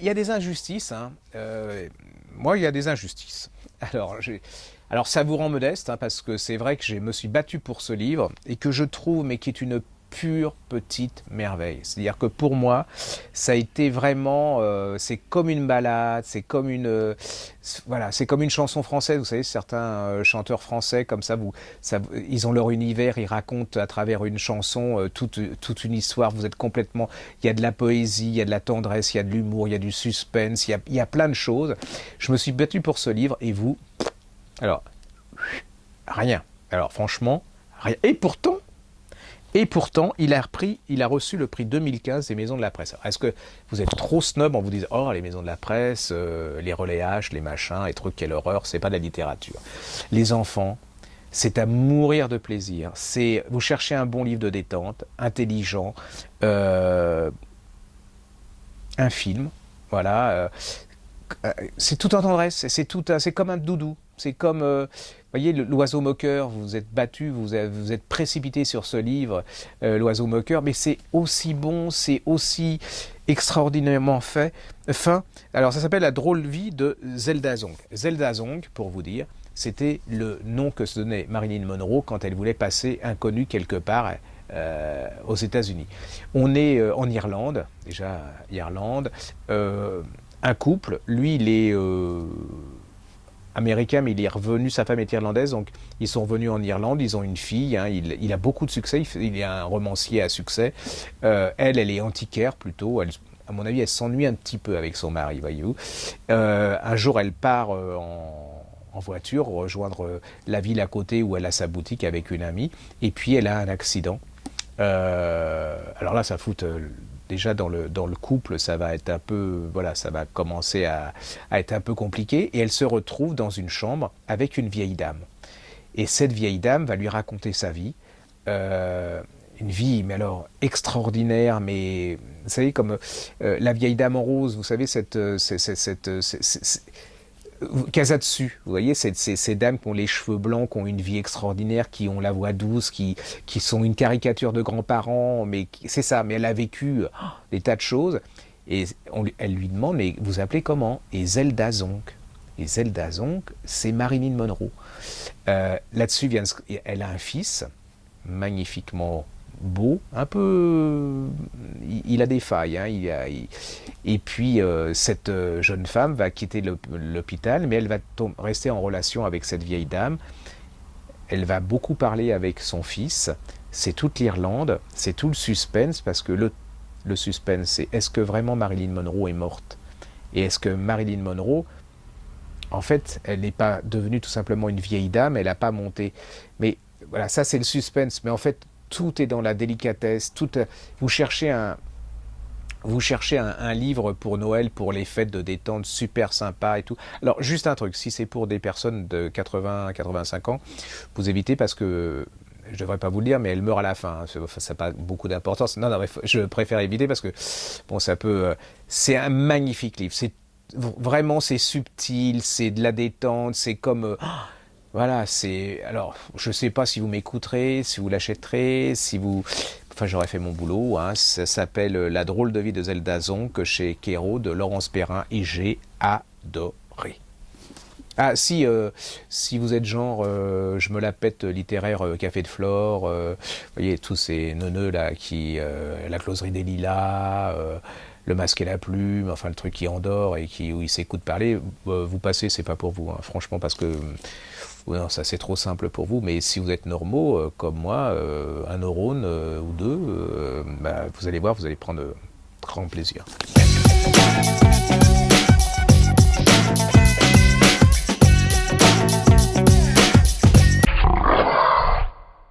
y a des injustices, hein. Moi, il y a des injustices. Alors, alors ça vous rend modeste, hein, parce que c'est vrai que je me suis battu pour ce livre et que je trouve, mais qui est une pure petite merveille. C'est-à-dire que pour moi, ça a été vraiment, c'est comme une balade, c'est comme une, voilà, c'est comme une chanson française. Vous savez, certains chanteurs français comme ça, ils ont leur univers, ils racontent à travers une chanson toute une histoire. Vous êtes complètement, il y a de la poésie, il y a de la tendresse, il y a de l'humour, il y a du suspense, il y a plein de choses. Je me suis battu pour ce livre et vous, alors rien. Alors franchement, rien. Et pourtant, il a reçu le prix 2015 des Maisons de la Presse. Alors, est-ce que vous êtes trop snob en vous disant oh les Maisons de la Presse, les relais H, les machins, les trucs, quelle horreur, c'est pas de la littérature. Les enfants, c'est à mourir de plaisir. Vous cherchez un bon livre de détente, intelligent, un film, voilà. C'est tout en tendresse, c'est comme un doudou. C'est comme, vous voyez, l'oiseau moqueur, vous vous êtes battu, vous êtes précipité sur ce livre, l'oiseau moqueur, mais c'est aussi bon, c'est aussi extraordinairement fin. Alors ça s'appelle La drôle vie de Zelda Zong. Zelda Zong, pour vous dire, c'était le nom que se donnait Marilyn Monroe quand elle voulait passer inconnue quelque part aux États-Unis. On est en Irlande, déjà Irlande, un couple, lui il est américain, mais il est revenu, sa femme est irlandaise, donc ils sont revenus en Irlande, ils ont une fille, hein, il a beaucoup de succès, il est un romancier à succès. Elle est antiquaire plutôt, à mon avis, elle s'ennuie un petit peu avec son mari, voyez-vous. Un jour, elle part en voiture, rejoindre la ville à côté où elle a sa boutique avec une amie, et puis elle a un accident. Alors là, ça fout... déjà dans le couple, ça va être un peu, voilà, ça va commencer à être un peu compliqué. Et elle se retrouve dans une chambre avec une vieille dame. Et cette vieille dame va lui raconter sa vie. Une vie, mais alors, extraordinaire, mais vous savez, comme la vieille dame en rose, vous savez, Casatsu, vous voyez, ces dames qui ont les cheveux blancs, qui ont une vie extraordinaire, qui ont la voix douce, qui sont une caricature de grands-parents, mais c'est ça, mais elle a vécu des tas de choses, et elle lui demande, mais vous appelez comment? Et Zelda Zonk. Et Zelda Zonk, c'est Marilyn Monroe. Là-dessus, elle a un fils, magnifiquement beau, un peu... Il a des failles, hein, et puis cette jeune femme va quitter l'hôpital, mais elle va rester en relation avec cette vieille dame. Elle va beaucoup parler avec son fils. C'est toute l'Irlande, c'est tout le suspense, parce que le suspense, c'est est-ce que vraiment Marilyn Monroe est morte? Et est-ce que Marilyn Monroe, en fait, elle n'est pas devenue tout simplement une vieille dame, elle n'a pas monté. Mais voilà, ça c'est le suspense, mais en fait, tout est dans la délicatesse. Vous cherchez un livre pour Noël, pour les fêtes de détente, super sympa et tout. Alors, juste un truc, si c'est pour des personnes de 80-85 ans, vous évitez parce que, je ne devrais pas vous le dire, mais elle meurt à la fin. Ça n'a pas beaucoup d'importance. Non, mais je préfère éviter parce que, bon, ça peut... c'est un magnifique livre. Vraiment, c'est subtil, c'est de la détente, c'est comme... voilà, c'est... Alors, je ne sais pas si vous m'écouterez, si vous l'achèterez, si vous... Enfin, j'aurais fait mon boulot, hein. Ça s'appelle La drôle de vie de Zelda Zonk chez Kero de Laurence Perrin et j'ai adoré. Ah, si vous êtes genre, je me la pète littéraire Café de Flore, vous voyez, tous ces neuneux là la closerie des lilas, le masque et la plume, enfin le truc qui endort et où il s'écoute parler, vous passez, c'est pas pour vous, hein, franchement, parce que non, ça c'est trop simple pour vous, mais si vous êtes normaux, comme moi, un neurone ou deux, vous allez voir, vous allez prendre grand plaisir.